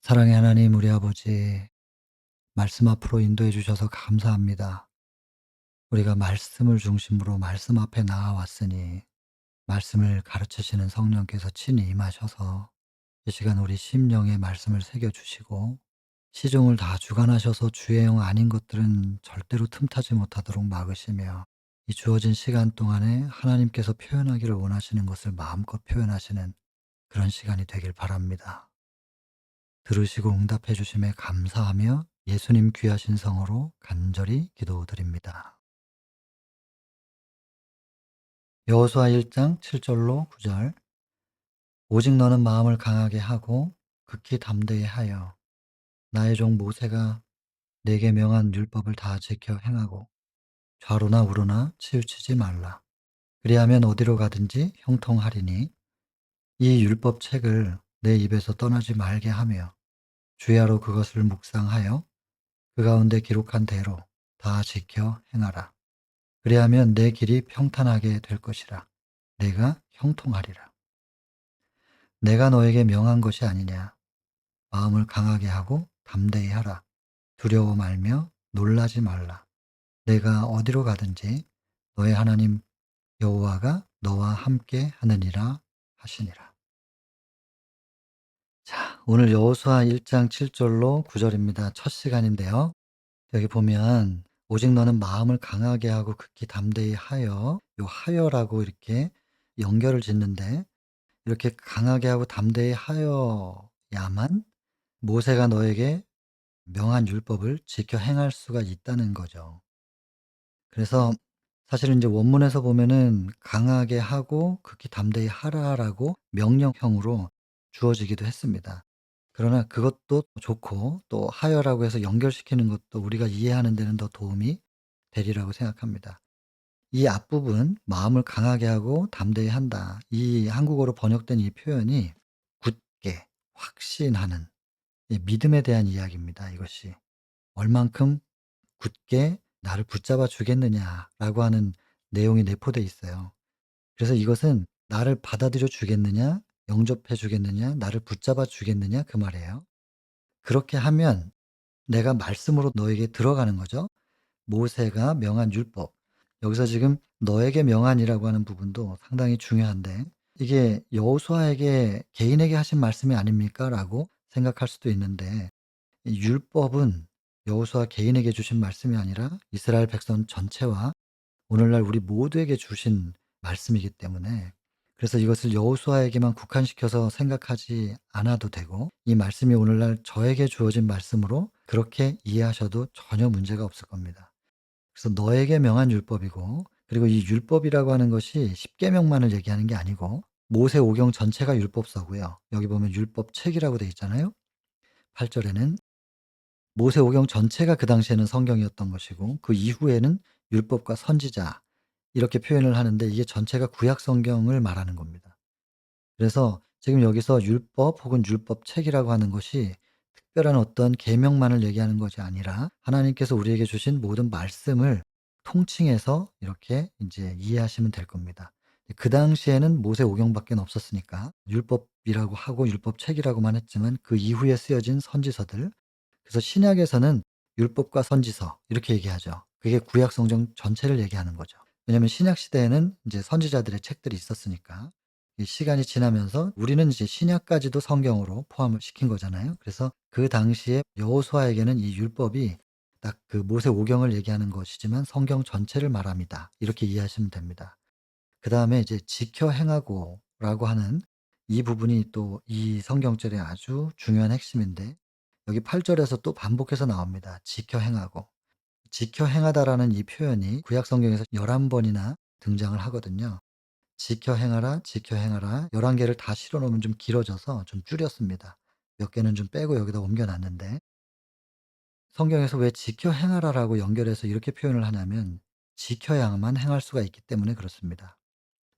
사랑의 하나님, 우리 아버지, 말씀 앞으로 인도해 주셔서 감사합니다. 우리가 말씀을 중심으로 말씀 앞에 나아왔으니 말씀을 가르치시는 성령께서 친히 임하셔서 이 시간 우리 심령에 말씀을 새겨 주시고 시종을 다 주관하셔서 주의 영 아닌 것들은 절대로 틈타지 못하도록 막으시며 이 주어진 시간 동안에 하나님께서 표현하기를 원하시는 것을 마음껏 표현하시는 그런 시간이 되길 바랍니다. 들으시고 응답해 주심에 감사하며 예수님 귀하신 성으로 간절히 기도드립니다. 여호수아 1장 7절로 9절. 오직 너는 마음을 강하게 하고 극히 담대히 하여 나의 종 모세가 내게 명한 율법을 다 지켜 행하고 좌로나 우로나 치우치지 말라. 그리하면 어디로 가든지 형통하리니 이 율법 책을 내 입에서 떠나지 말게 하며 주야로 그것을 묵상하여 그 가운데 기록한 대로 다 지켜 행하라. 그리하면 내 길이 평탄하게 될 것이라. 내가 형통하리라. 내가 너에게 명한 것이 아니냐. 마음을 강하게 하고 담대히 하라. 두려워 말며 놀라지 말라. 내가 어디로 가든지 너의 하나님 여호와가 너와 함께 하느니라 하시니라. 자, 오늘 여호수아 1장 7절로 9절입니다. 첫 시간인데요. 여기 보면 오직 너는 마음을 강하게 하고 극히 담대히 하여, 요 하여라고 이렇게 연결을 짓는데, 이렇게 강하게 하고 담대히 하여야만 모세가 너에게 명한 율법을 지켜 행할 수가 있다는 거죠. 그래서 사실은 이제 원문에서 보면은 강하게 하고 극히 담대히 하라라고 명령형으로 주어지기도 했습니다. 그러나 그것도 좋고 또 하여라고 해서 연결시키는 것도 우리가 이해하는 데는 더 도움이 되리라고 생각합니다. 이 앞부분 마음을 강하게 하고 담대히 한다. 이 한국어로 번역된 이 표현이 굳게 확신하는 믿음에 대한 이야기입니다. 이것이 얼만큼 굳게 나를 붙잡아 주겠느냐라고 하는 내용이 내포되어 있어요. 그래서 이것은 나를 받아들여 주겠느냐, 영접해 주겠느냐, 나를 붙잡아 주겠느냐 그 말이에요. 그렇게 하면 내가 말씀으로 너에게 들어가는 거죠. 모세가 명한 율법. 여기서 지금 너에게 명한이라고 하는 부분도 상당히 중요한데 이게 여호수아에게 개인에게 하신 말씀이 아닙니까라고 생각할 수도 있는데 이 율법은 여호수아 개인에게 주신 말씀이 아니라 이스라엘 백성 전체와 오늘날 우리 모두에게 주신 말씀이기 때문에 그래서 이것을 여호수아에게만 국한시켜서 생각하지 않아도 되고 이 말씀이 오늘날 저에게 주어진 말씀으로 그렇게 이해하셔도 전혀 문제가 없을 겁니다. 그래서 너에게 명한 율법이고 그리고 이 율법이라고 하는 것이 십계명만을 얘기하는 게 아니고 모세 오경 전체가 율법서고요. 여기 보면 율법책이라고 돼 있잖아요. 8절에는 모세 오경 전체가 그 당시에는 성경이었던 것이고 그 이후에는 율법과 선지자 이렇게 표현을 하는데 이게 전체가 구약 성경을 말하는 겁니다. 그래서 지금 여기서 율법 혹은 율법책이라고 하는 것이 특별한 어떤 계명만을 얘기하는 것이 아니라 하나님께서 우리에게 주신 모든 말씀을 통칭해서 이렇게 이제 이해하시면 될 겁니다. 그 당시에는 모세 오경밖에 없었으니까 율법이라고 하고 율법책이라고만 했지만 그 이후에 쓰여진 선지서들 그래서 신약에서는 율법과 선지서 이렇게 얘기하죠. 그게 구약 성경 전체를 얘기하는 거죠. 왜냐하면 신약 시대에는 이제 선지자들의 책들이 있었으니까 이 시간이 지나면서 우리는 이제 신약까지도 성경으로 포함을 시킨 거잖아요. 그래서 그 당시에 여호수아에게는 이 율법이 딱 그 모세 오경을 얘기하는 것이지만 성경 전체를 말합니다. 이렇게 이해하시면 됩니다. 그다음에 이제 지켜 행하고라고 하는 이 부분이 또 이 성경절의 아주 중요한 핵심인데 여기 8 절에서 또 반복해서 나옵니다. 지켜 행하고. 지켜 행하다라는 이 표현이 구약 성경에서 11 번이나 등장을 하거든요. 지켜 행하라, 지켜 행하라 11 개를 다 실어 놓으면 좀 길어져서 좀 줄였습니다. 몇 개는 좀 빼고 여기다 옮겨 놨는데 성경에서 왜 지켜 행하라라고 연결해서 이렇게 표현을 하냐면 지켜야만 행할 수가 있기 때문에 그렇습니다.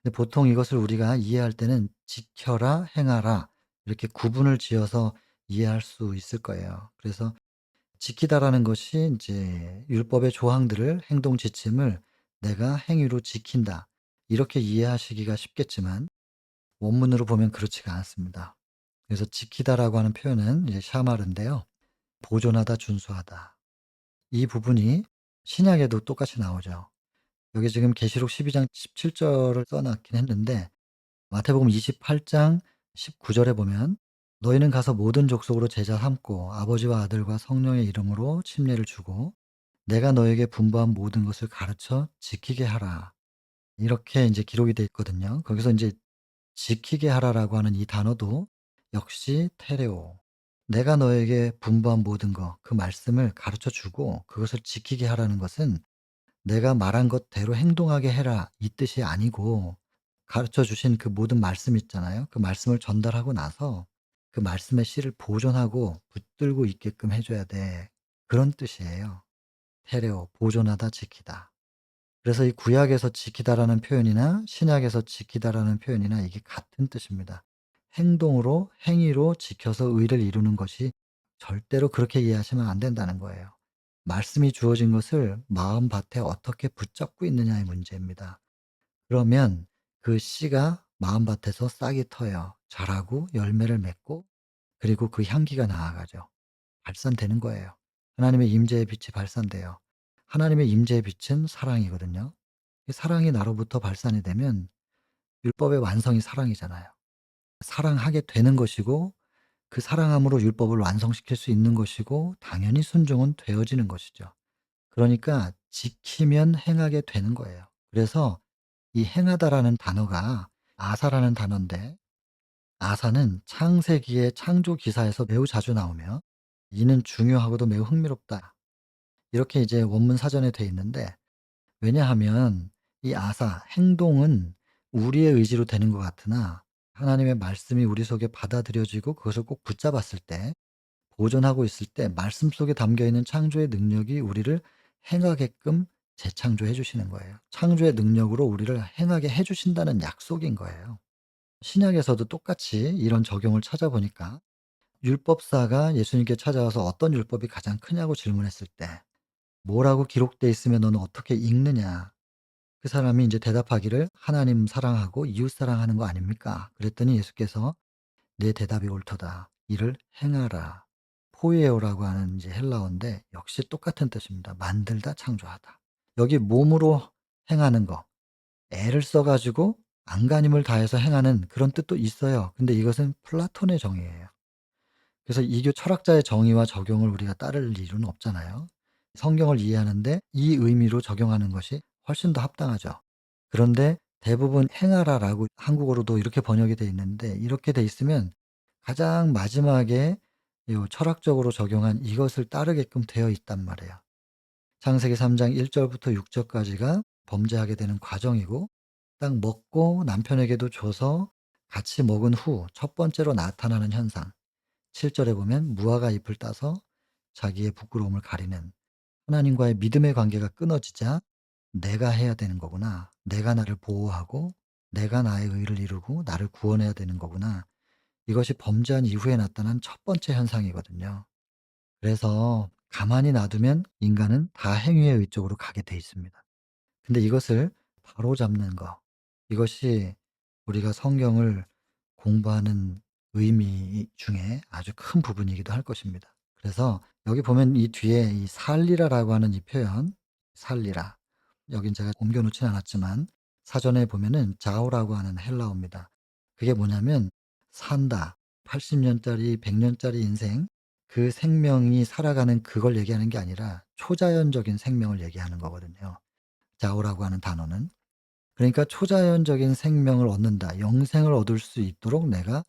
근데 보통 이것을 우리가 이해할 때는 지켜라, 행하라 이렇게 구분을 지어서 이해할 수 있을 거예요. 그래서 지키다라는 것이 인제 율법의 조항들을 행동 지침을 내가 행위로 지킨다. 이렇게 이해하시기가 쉽겠지만 원문으로 보면 그렇지가 않습니다. 그래서 지키다라고 하는 표현은 이제 샤말인데요. 보존하다, 준수하다. 이 부분이 신약에도 똑같이 나오죠. 여기 지금 계시록 12장 17 절을 써 놨긴 했는데 마태복음 28장 19 절에 보면 "너희는 가서 모든 족속으로 제자 삼고 아버지와 아들과 성령의 이름으로 침례를 주고 내가 너에게 분부한 모든 것을 가르쳐 지키게 하라." 이렇게 인제 기록이 돼 있거든요. 거기서 인제 지키게 하라라고 하는 이 단어도 역시 테레오. 내가 너에게 분부한 모든 것 그 말씀을 가르쳐 주고 그것을 지키게 하라는 것은 "내가 말한 것대로 행동하게 해라." 이 뜻이 아니고 가르쳐 주신 그 모든 말씀 있잖아요. 그 말씀을 전달하고 나서 그 말씀의 씨를 보존하고 붙들고 있게끔 해 줘야 돼. 그런 뜻이에요. 테레오 보존하다 지키다. 그래서 이 구약에서 지키다라는 표현이나 신약에서 지키다라는 표현이나 이게 같은 뜻입니다. 행동으로 행위로 지켜서 의를 이루는 것이 절대로 그렇게 이해하시면 안 된다는 거예요. 말씀이 주어진 것을 마음밭에 어떻게 붙잡고 있느냐의 문제입니다. 그러면 그 씨가 마음밭에서 싹이 터요. 자라고 열매를 맺고 그리고 그 향기가 나아가죠. 발산되는 거예요. 하나님의 임재의 빛이 발산돼요. 하나님의 임재의 빛은 사랑이거든요. 이 사랑이 나로부터 발산이 되면 율법의 완성이 사랑이잖아요. 사랑하게 되는 것이고 그 사랑함으로 율법을 완성시킬 수 있는 것이고 당연히 순종은 되어지는 것이죠. 그러니까 지키면 행하게 되는 거예요. 그래서 이 행하다라는 단어가 아사라는 단어인데 아사는 창세기의 창조 기사에서 매우 자주 나오며 이는 중요하고도 매우 흥미롭다. 이렇게 이제 원문 사전에 돼 있는데 왜냐하면 이 아사 행동은 우리의 의지로 되는 것 같으나 하나님의 말씀이 우리 속에 받아들여지고 그것을 꼭 붙잡았을 때 보존하고 있을 때 말씀 속에 담겨 있는 창조의 능력이 우리를 행하게끔 재창조해 주시는 거예요. 창조의 능력으로 우리를 행하게 해 주신다는 약속인 거예요. 신약에서도 똑같이 이런 적용을 찾아보니까 율법사가 예수님께 찾아와서 "어떤 율법이 가장 크냐?"고 질문했을 때 "뭐라고 기록되어 있으면 너는 어떻게 읽느냐?" 그 사람이 인제 대답하기를 "하나님 사랑하고 이웃 사랑하는 거 아닙니까?" 그랬더니 예수께서 "내 대답이 옳도다. 이를 행하라." 포이에오라고 하는 이제 헬라어인데 역시 똑같은 뜻입니다. 만들다, 창조하다. 여기 몸으로 행하는 거 애를 써 가지고 안간힘을 다해서 행하는 그런 뜻도 있어요. 근데 이것은 플라톤의 정의예요. 그래서 이교 철학자의 정의와 적용을 우리가 따를 이유는 없잖아요. 성경을 이해하는데 이 의미로 적용하는 것이 훨씬 더 합당하죠. 그런데 대부분 행하라라고 한국어로도 이렇게 번역이 돼 있는데 이렇게 돼 있으면 가장 마지막에 요 철학적으로 적용한 이것을 따르게끔 되어 있단 말이에요. 창세기 3장 1 절부터 6 절까지가 범죄하게 되는 과정이고 딱 먹고 남편에게도 줘서 같이 먹은 후 첫 번째로 나타나는 현상 7 절에 보면 무화과 잎을 따서 자기의 부끄러움을 가리는 하나님과의 믿음의 관계가 끊어지자 '내가 해야 되는 거구나. 내가 나를 보호하고 내가 나의 의를 이루고 나를 구원해야 되는 거구나.' 이것이 범죄한 이후에 나타난 첫 번째 현상이거든요. 그래서 가만히 놔두면 인간은 다 행위의 의 쪽으로 가게 돼 있습니다. 근데 이것을 바로잡는 거 이것이 우리가 성경을 공부하는 의미 중에 아주 큰 부분이기도 할 것입니다. 그래서 여기 보면 이 뒤에 이 살리라라고 하는 이 표현 살리라 여긴 제가 옮겨 놓진 않았지만 사전에 보면은 자오라고 하는 헬라어입니다. 그게 뭐냐면 산다. 80 년짜리 100 년짜리 인생 그 생명이 살아가는 그걸 얘기하는 게 아니라 초자연적인 생명을 얘기하는 거거든요. 자오라고 하는 단어는. 그러니까 초자연적인 생명을 얻는다. 영생을 얻을 수 있도록 내가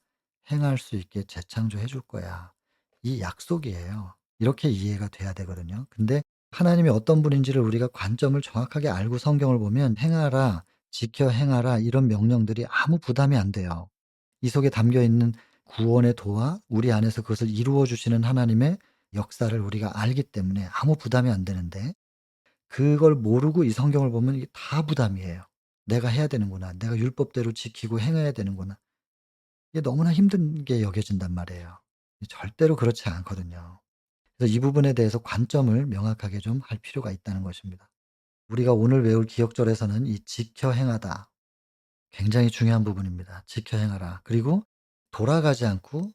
행할 수 있게 재창조해 줄 거야. 이 약속이에요. 이렇게 이해가 돼야 되거든요. 근데 하나님이 어떤 분인지를 우리가 관점을 정확하게 알고 성경을 보면 행하라, 지켜 행하라 이런 명령들이 아무 부담이 안 돼요. 이 속에 담겨 있는 구원의 도와 우리 안에서 그것을 이루어 주시는 하나님의 역사를 우리가 알기 때문에 아무 부담이 안 되는데 그걸 모르고 이 성경을 보면 이게 다 부담이에요. '내가 해야 되는구나. 내가 율법대로 지키고 행해야 되는구나.' 이게 너무나 힘든 게 여겨진단 말이에요. 절대로 그렇지 않거든요. 그래서 이 부분에 대해서 관점을 명확하게 좀 할 필요가 있다는 것입니다. 우리가 오늘 외울 기억절에서는 이 지켜 행하다 굉장히 중요한 부분입니다. 지켜 행하라. 그리고 돌아가지 않고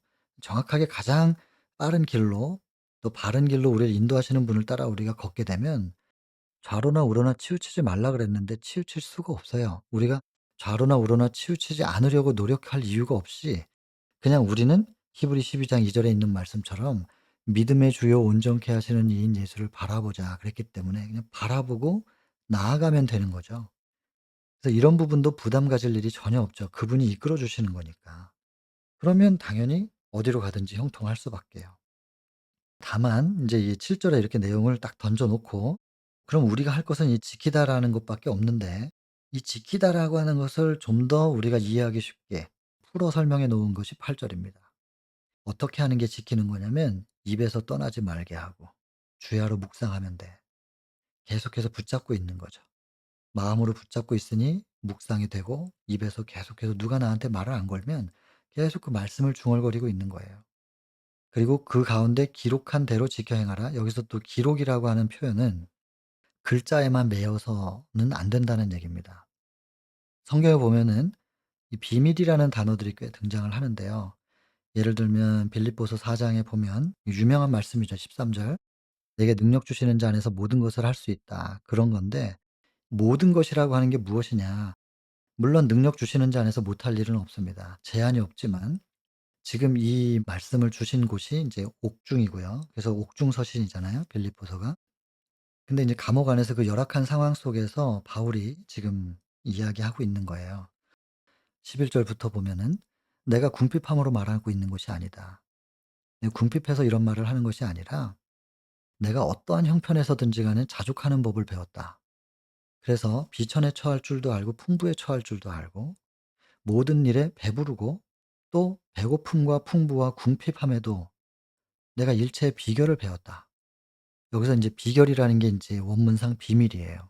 정확하게 가장 빠른 길로 또 바른 길로 우리를 인도하시는 분을 따라 우리가 걷게 되면 좌로나 우로나 치우치지 말라 그랬는데 치우칠 수가 없어요. 우리가 좌로나 우로나 치우치지 않으려고 노력할 이유가 없이 그냥 우리는 히브리 12장 2 절에 있는 말씀처럼 "믿음의 주요 온전케 하시는 이인 예수를 바라보자." 그랬기 때문에 그냥 바라보고 나아가면 되는 거죠. 그래서 이런 부분도 부담 가질 일이 전혀 없죠. 그분이 이끌어 주시는 거니까. 그러면 당연히 어디로 가든지 형통할 수밖에요. 다만 인제 이 7 절에 이렇게 내용을 딱 던져 놓고 그럼 우리가 할 것은 이 지키다라는 것밖에 없는데 이 지키다라고 하는 것을 좀 더 우리가 이해하기 쉽게 풀어 설명해 놓은 것이 8 절입니다. 어떻게 하는 게 지키는 거냐면 입에서 떠나지 말게 하고 주야로 묵상하면 돼. 계속해서 붙잡고 있는 거죠. 마음으로 붙잡고 있으니 묵상이 되고 입에서 계속해서 누가 나한테 말을 안 걸면 계속 그 말씀을 중얼거리고 있는 거예요. 그리고 그 가운데 기록한 대로 지켜 행하라. 여기서 또 기록이라고 하는 표현은 글자에만 매여서는 안 된다는 얘기입니다. 성경에 보면은 이 비밀이라는 단어들이 꽤 등장을 하는데요. 예를 들면 빌립보서 4 장에 보면 유명한 말씀이죠. 13 절. "내게 능력 주시는 자 안에서 모든 것을 할 수 있다." 그런 건데 모든 것이라고 하는 게 무엇이냐. 물론 능력 주시는 자 안에서 못할 일은 없습니다. 제한이 없지만 지금 이 말씀을 주신 곳이 인제 옥중이고요. 그래서 옥중 서신이잖아요, 빌립보서가. 근데 인제 감옥 안에서 그 열악한 상황 속에서 바울이 지금 이야기하고 있는 거예요. 11 절부터 보면은 "내가 궁핍함으로 말하고 있는 것이 아니다." 이 궁핍해서 이런 말을 하는 것이 아니라 "내가 어떠한 형편에서든지 간에 자족하는 법을 배웠다." 그래서 비천에 처할 줄도 알고 풍부에 처할 줄도 알고 모든 일에 배부르고 또 배고픔과 풍부와 궁핍함에도 내가 일체의 비결을 배웠다. 여기서 인제 비결이라는 게 인제 원문상 비밀이에요.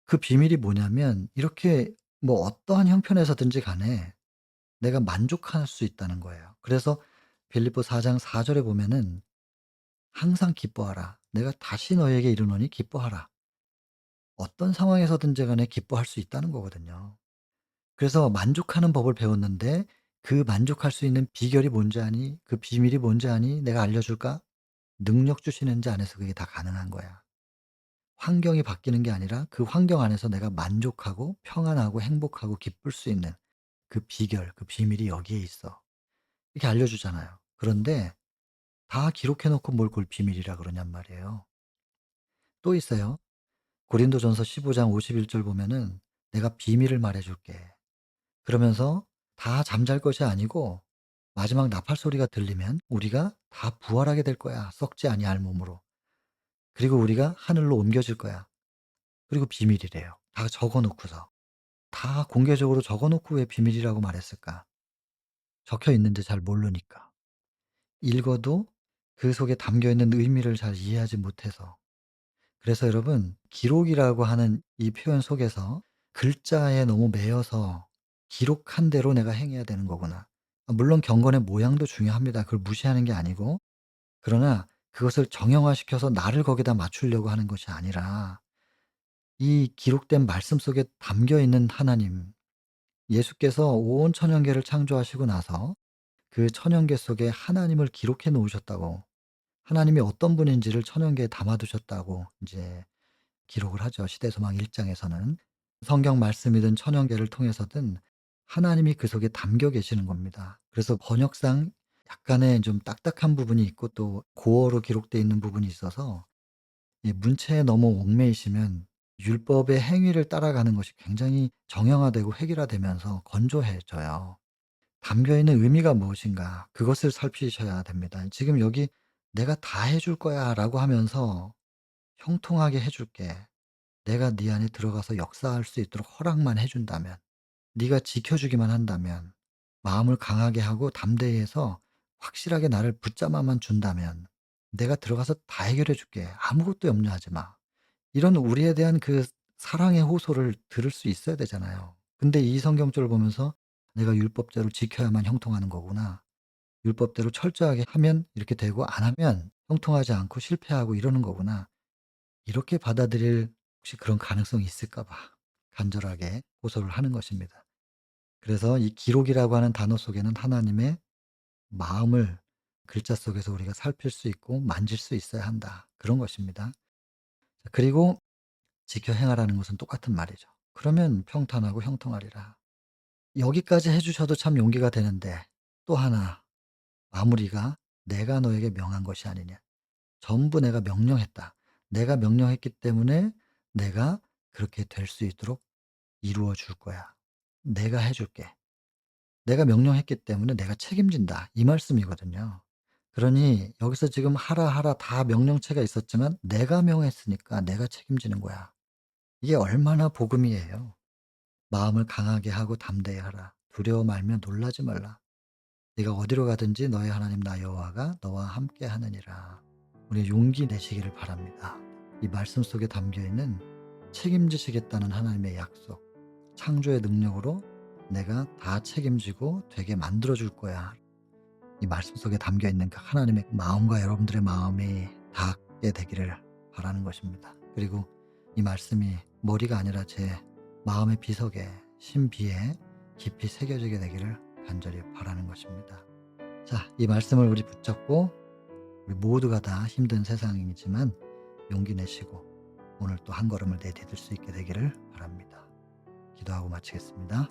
그 비밀이 뭐냐면 이렇게 뭐 어떠한 형편에서든지 간에 내가 만족할 수 있다는 거예요. 그래서 빌립보 4장 4 절에 보면은 "항상 기뻐하라. 내가 다시 너에게 이르노니 기뻐하라." 어떤 상황에서든지 간에 기뻐할 수 있다는 거거든요. 그래서 만족하는 법을 배웠는데 그 만족할 수 있는 비결이 뭔지 아니? 그 비밀이 뭔지 아니? 내가 알려줄까? 능력 주시는 자 안에서 그게 다 가능한 거야. 환경이 바뀌는 게 아니라 그 환경 안에서 내가 만족하고 평안하고 행복하고 기쁠 수 있는 그 비결, 그 비밀이 여기에 있어. 이렇게 알려주잖아요. 그런데 다 기록해 놓고 뭘 그걸 비밀이라 그러냔 말이에요. 또 있어요. 고린도전서 15장 51절 보면은 "내가 비밀을 말해 줄게." 그러면서 다 잠잘 것이 아니고 마지막 나팔 소리가 들리면 "우리가 다 부활하게 될 거야, 썩지 아니할 몸으로. 그리고 우리가 하늘로 옮겨질 거야." 그리고 비밀이래요. 다 적어 놓고서. 다 공개적으로 적어 놓고 왜 비밀이라고 말했을까? 적혀 있는데 잘 모르니까. 읽어도 그 속에 담겨 있는 의미를 잘 이해하지 못해서. 그래서 여러분 기록이라고 하는 이 표현 속에서 글자에 너무 매여서 '기록한 대로 내가 행해야 되는 거구나.' 물론 경건의 모양도 중요합니다. 그걸 무시하는 게 아니고. 그러나 그것을 정형화시켜서 나를 거기다 맞추려고 하는 것이 아니라 이 기록된 말씀 속에 담겨 있는 하나님, 예수께서 온 천연계를 창조하시고 나서 그 천연계 속에 하나님을 기록해 놓으셨다고, 하나님이 어떤 분인지를 천연계에 담아 두셨다고 인제 기록을 하죠. 시대소망 1 장에서는. 성경 말씀이든 천연계를 통해서든 하나님이 그 속에 담겨 계시는 겁니다. 그래서 번역상 약간의 좀 딱딱한 부분이 있고 또 고어로 기록되어 있는 부분이 있어서 이 문체에 너무 얽매이시면 율법의 행위를 따라가는 것이 굉장히 정형화되고 획일화되면서 건조해져요. 담겨 있는 의미가 무엇인가 그것을 살피셔야 됩니다. 지금 여기 "내가 다 해줄 거야."라고 하면서 "형통하게 해 줄게. 내가 네 안에 들어가서 역사할 수 있도록 허락만 해 준다면, 네가 지켜 주기만 한다면, 마음을 강하게 하고 담대히 해서 확실하게 나를 붙잡아만 준다면 내가 들어가서 다 해결해 줄게. 아무것도 염려하지 마." 이런 우리에 대한 그 사랑의 호소를 들을 수 있어야 되잖아요. 근데 이 성경절을 보면서 '내가 율법대로 지켜야만 형통하는 거구나. 율법대로 철저하게 하면 이렇게 되고 안 하면 형통하지 않고 실패하고 이러는 거구나.' 이렇게 받아들일 혹시 그런 가능성이 있을까 봐 간절하게 호소를 하는 것입니다. 그래서 이 기록이라고 하는 단어 속에는 하나님의 마음을 글자 속에서 우리가 살필 수 있고 만질 수 있어야 한다. 그런 것입니다. 자, 그리고 지켜 행하라는 것은 똑같은 말이죠. 그러면 평탄하고 형통하리라. 여기까지 해 주셔도 참 용기가 되는데 또 하나 마무리가 "내가 너에게 명한 것이 아니냐." 전부 내가 명령했다. 내가 명령했기 때문에 내가 그렇게 될 수 있도록 이루어 줄 거야. 내가 해 줄게. 내가 명령했기 때문에 내가 책임진다. 이 말씀이거든요. 그러니 여기서 지금 하라, 하라 다 명령체가 있었지만 내가 명했으니까 내가 책임지는 거야. 이게 얼마나 복음이에요. 마음을 강하게 하고 담대히 하라. 두려워 말며 놀라지 말라. 네가 어디로 가든지 너의 하나님 나 여호와가 너와 함께 하느니라. 우리 용기 내시기를 바랍니다. 이 말씀 속에 담겨 있는 책임지시겠다는 하나님의 약속, 창조의 능력으로 내가 다 책임지고 되게 만들어 줄 거야. 이 말씀 속에 담겨 있는 그 하나님의 마음과 여러분들의 마음이 닿게 되기를 바라는 것입니다. 그리고 이 말씀이 머리가 아니라 제 마음의 비석에 심비에 깊이 새겨지게 되기를 간절히 바라는 것입니다. 자, 이 말씀을 우리 붙잡고 우리 모두가 다 힘든 세상이지만 용기 내시고 오늘 또 한 걸음을 내디딜 수 있게 되기를 바랍니다. 기도하고 마치겠습니다.